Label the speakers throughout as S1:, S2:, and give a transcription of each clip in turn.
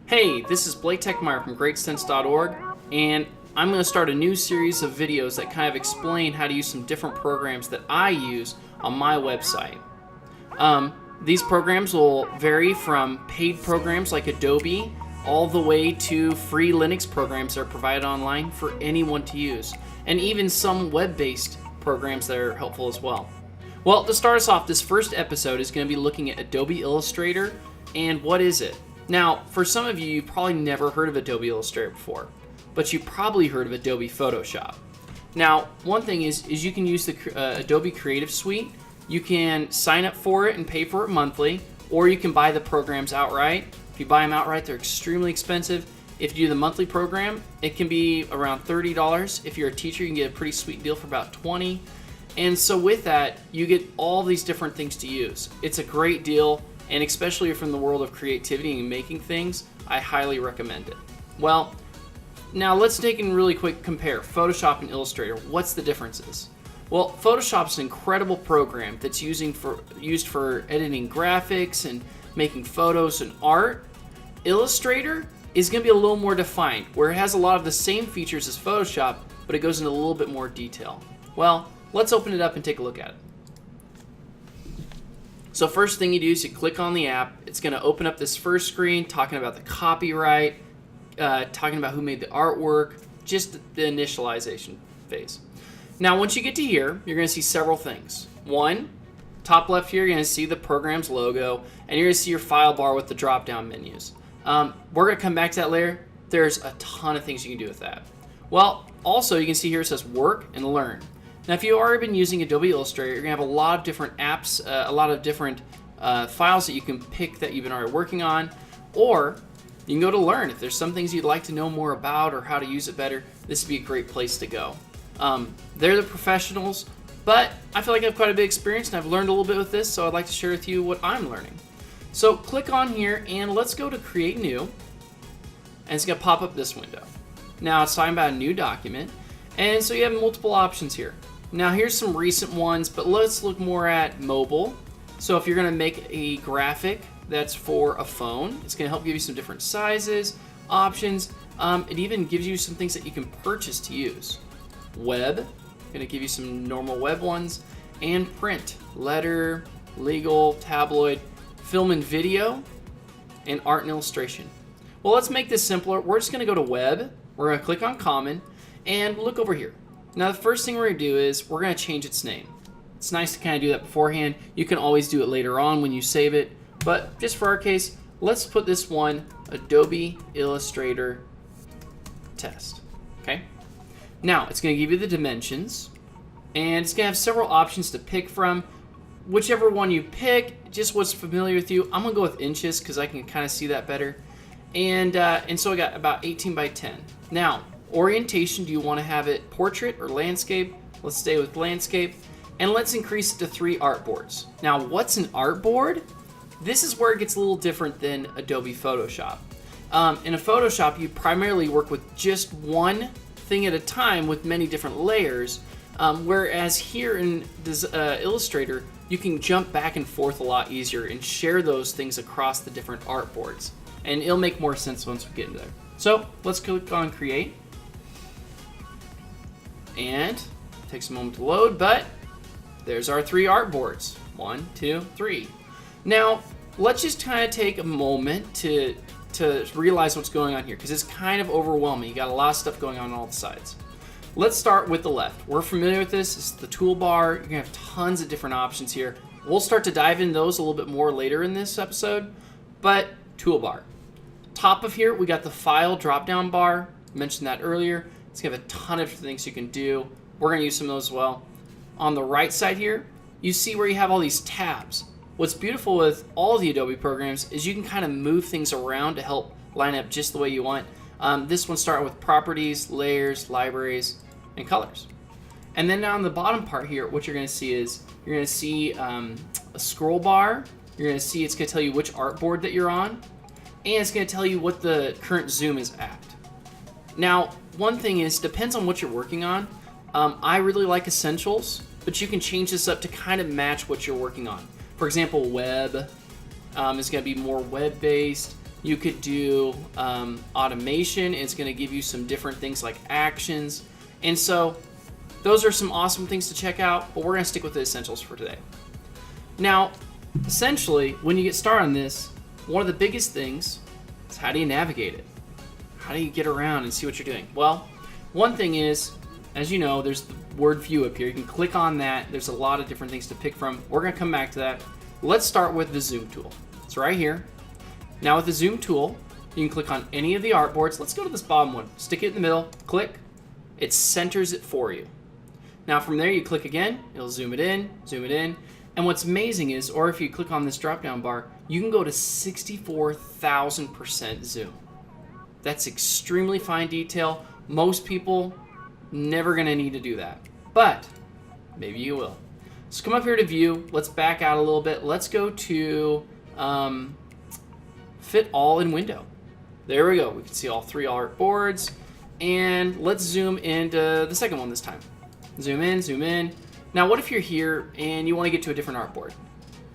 S1: Hey, this is Blake Teichmeier from Greatcents.org, and I'm going to start a new series of videos that kind of explain how to use some different programs that I use on my website. These programs will vary from paid programs like Adobe all the way to free Linux programs that are provided online for anyone to use, and even some web-based programs that are helpful as well. Well, to start us off, this first episode is going to be looking at Adobe Illustrator and what is it. Now, for some of you, you've probably never heard of Adobe Illustrator before, but you probably heard of Adobe Photoshop. Now, one thing is you can use the Adobe Creative Suite. You can sign up for it and pay for it monthly, or you can buy the programs outright. If you buy them outright, they're extremely expensive. If you do the monthly program, it can be around $30. If you're a teacher, you can get a pretty sweet deal for about $20. And so with that, you get all these different things to use. It's a great deal. And especially from the world of creativity and making things, I highly recommend it. Well, now let's take and really quick compare Photoshop and Illustrator. What's the differences? Well, Photoshop's an incredible program that's used for editing graphics and making photos and art. Illustrator is going to be a little more defined, where it has a lot of the same features as Photoshop, but it goes into a little bit more detail. Well, let's open it up and take a look at it. So first thing you do is you click on the app. It's going to open up this first screen talking about the copyright, talking about who made the artwork, just the initialization phase. Now once you get to here, you're going to see several things. One, top left here, you're going to see the program's logo, and you're going to see your file bar with the drop-down menus. We're going to come back to that later. There's a ton of things you can do with that. Well, also you can see here it says Work and Learn. Now, if you've already been using Adobe Illustrator, you're going to have a lot of different apps, a lot of different files that you can pick that you've been already working on, or you can go to Learn. If there's some things you'd like to know more about or how to use it better, this would be a great place to go. They're the professionals, but I feel like I have quite a big experience and I've learned a little bit with this, so I'd like to share with you what I'm learning. So click on here and let's go to Create New, and it's going to pop up this window. Now, it's talking about a new document, and so you have multiple options here. Now here's some recent ones, but let's look more at mobile. So if you're going to make a graphic that's for a phone, it's going to help give you some different sizes, options. It even gives you some things that you can purchase to use. Web, going to give you some normal web ones, and print, letter, legal, tabloid, film and video, and art and illustration. Well, let's make this simpler. We're just going to go to web. We're going to click on common and look over here. Now the first thing we're going to do is we're going to change its name. It's nice to kind of do that beforehand. You can always do it later on when you save it, but just for our case, let's put this one Adobe Illustrator Test. Okay. Now it's going to give you the dimensions, and it's going to have several options to pick from. Whichever one you pick, just what's familiar with you. I'm going to go with inches because I can kind of see that better. And so I got about 18 by 10. Now, orientation, do you want to have it portrait or landscape? Let's stay with landscape, and let's increase it to 3 artboards. Now, what's an artboard? This is where it gets a little different than Adobe Photoshop. In a Photoshop, you primarily work with just one thing at a time with many different layers, whereas here in this, Illustrator, you can jump back and forth a lot easier and share those things across the different artboards. And it'll make more sense once we get into there. So let's click on Create. And it takes a moment to load, but there's our 3 artboards. 1, 2, 3. Now, let's just kind of take a moment to realize what's going on here, because it's kind of overwhelming. You got a lot of stuff going on all the sides. Let's start with the left. We're familiar with this. It's the toolbar. You're going to have tons of different options here. We'll start to dive into those a little bit more later in this episode, but toolbar. Top of here, we got the file drop-down bar. I mentioned that earlier. It's going to have a ton of things you can do. We're going to use some of those as well. On the right side here, you see where you have all these tabs. What's beautiful with all the Adobe programs is you can kind of move things around to help line up just the way you want. This one starting with properties, layers, libraries, and colors. And then down the bottom part here, what you're going to see is you're going to see a scroll bar. You're going to see it's going to tell you which artboard that you're on, and it's going to tell you what the current zoom is at. Now, one thing is, depends on what you're working on. I really like Essentials, but you can change this up to kind of match what you're working on. For example, web is going to be more web-based. You could do automation. It's going to give you some different things like actions. And so those are some awesome things to check out, but we're going to stick with the essentials for today. Now, essentially, when you get started on this, one of the biggest things is how do you navigate it? How do you get around and see what you're doing? Well, one thing is, as you know, there's the word view up here. You can click on that. There's a lot of different things to pick from. We're going to come back to that. Let's start with the zoom tool. It's right here. Now with the zoom tool, you can click on any of the artboards. Let's go to this bottom one. Stick it in the middle, click. It centers it for you. Now from there you click again, it'll zoom it in. And what's amazing is, or if you click on this drop down bar, you can go to 64,000% zoom. That's extremely fine detail. Most people never gonna need to do that, but maybe you will. So come up here to view, let's back out a little bit. Let's go to fit all in window. There we go. We can see all three artboards. And let's zoom into the second one this time. Zoom in. Now what if you're here and you want to get to a different artboard?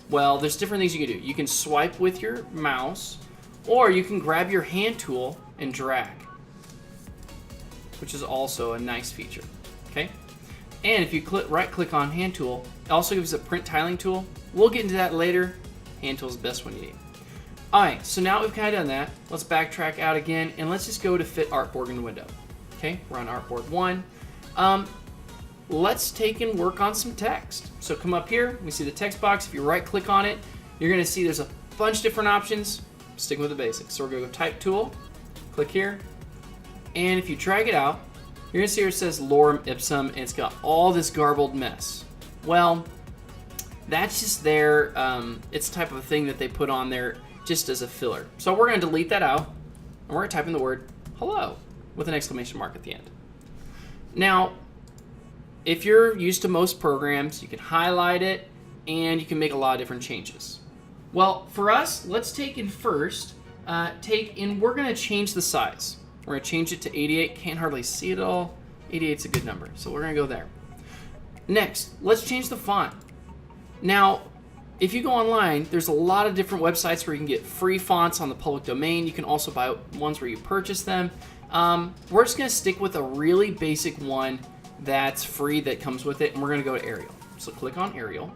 S1: Well, there's different things you can do. You can swipe with your mouse, or you can grab your hand tool and drag, which is also a nice feature. Okay? And if you right click on hand tool, it also gives a print tiling tool. We'll get into that later. Hand tool is the best one you need. Alright, so now we've kind of done that. Let's backtrack out again, and let's just go to fit artboard in the window. Okay, we're on artboard 1. Let's take and work on some text. So come up here, we see the text box. If you right click on it, you're going to see there's a bunch of different options. Sticking with the basics. So we're going to go type tool, click here, and if you drag it out, you're going to see where it says lorem ipsum, and it's got all this garbled mess. Well, that's just their, it's the type of thing that they put on there just as a filler. So we're going to delete that out, and we're going to type in the word hello with an exclamation mark at the end. Now, if you're used to most programs, you can highlight it, and you can make a lot of different changes. Well, for us, let's take in first, we're going to change the size. We're going to change it to 88. Can't hardly see it all. 88's a good number, so we're going to go there. Next, let's change the font. Now, if you go online, there's a lot of different websites where you can get free fonts on the public domain. You can also buy ones where you purchase them. We're just going to stick with a really basic one that's free that comes with it, and we're going to go to Arial. So click on Arial.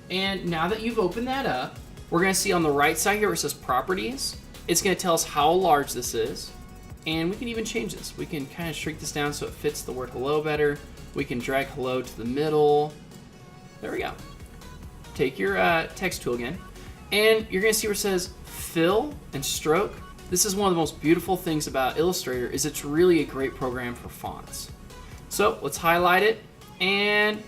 S1: And now that you've opened that up, we're going to see on the right side here where it says Properties. It's going to tell us how large this is, and we can even change this. We can kind of shrink this down so it fits the word hello better. We can drag hello to the middle. There we go. Take your text tool again, and you're going to see where it says Fill and Stroke. This is one of the most beautiful things about Illustrator is it's really a great program for fonts. So let's highlight it, and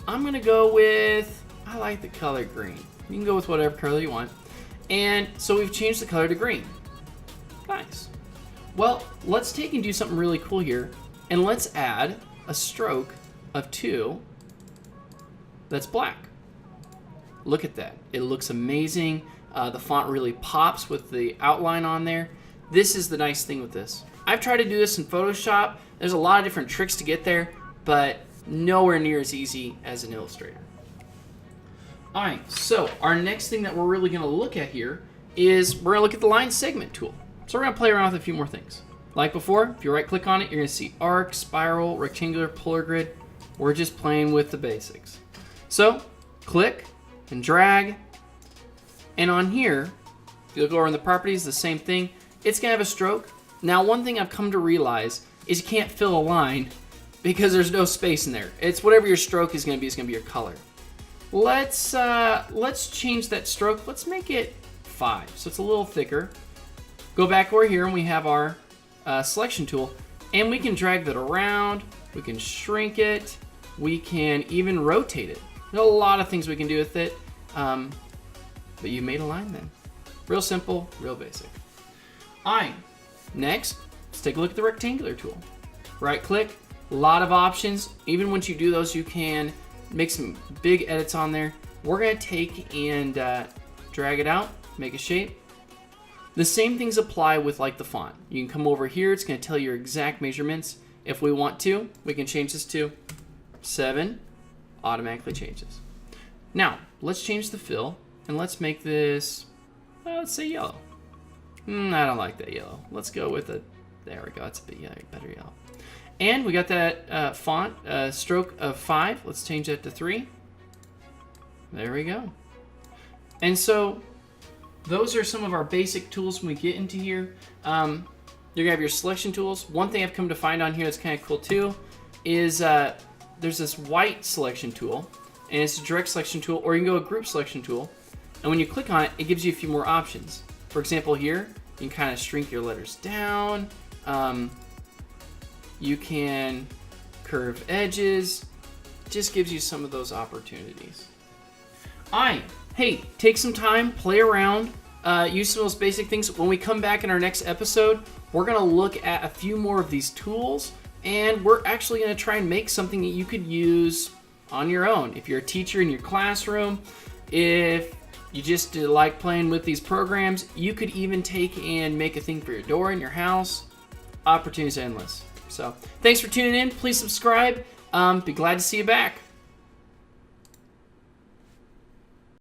S1: I'm going to go with, I like the color green. You can go with whatever color you want. And so we've changed the color to green. Nice. Well, let's take and do something really cool here, and let's add a stroke of 2 that's black. Look at that. It looks amazing. The font really pops with the outline on there. This is the nice thing with this. I've tried to do this in Photoshop. There's a lot of different tricks to get there, but nowhere near as easy as an Illustrator. All right, so our next thing that we're really going to look at here is we're going to look at the line segment tool. So we're going to play around with a few more things. Like before, if you right click on it, you're going to see arc, spiral, rectangular, polar grid. We're just playing with the basics. So click and drag. And on here, if you look over in the properties, the same thing. It's going to have a stroke. Now, one thing I've come to realize is you can't fill a line because there's no space in there. It's whatever your stroke is going to be, it's going to be your color. Let's change that stroke. Let's make it 5, so it's a little thicker. Go back over here and we have our selection tool, and we can drag that around. We can shrink it. We can even rotate it. There's a lot of things we can do with it, but you made a line then. Real simple, real basic. All right, next, let's take a look at the rectangular tool. Right click, a lot of options. Even once you do those, you can make some big edits on there. We're gonna take and drag it out, make a shape. The same things apply with like the font. You can come over here, it's gonna tell you your exact measurements. If we want to, we can change this to 7, automatically changes. Now, let's change the fill, and let's make this, let's say yellow. I don't like that yellow. Let's go with a, there we go, that's a bit better yellow. And we got that font stroke of 5. Let's change that to 3. There we go. And so those are some of our basic tools when we get into here. You're gonna have your selection tools. One thing I've come to find on here that's kind of cool too is there's this white selection tool, and it's a direct selection tool, or you can go a group selection tool. And when you click on it, it gives you a few more options. For example, here, you can kind of shrink your letters down. You can curve edges. Just gives you some of those opportunities. Hey, take some time, play around, use some of those basic things. When we come back in our next episode, we're gonna look at a few more of these tools, and we're actually gonna try and make something that you could use on your own. If you're a teacher in your classroom, if you just like playing with these programs, you could even take and make a thing for your door in your house. Opportunities endless. So thanks for tuning in. Please subscribe. Be glad to see you back.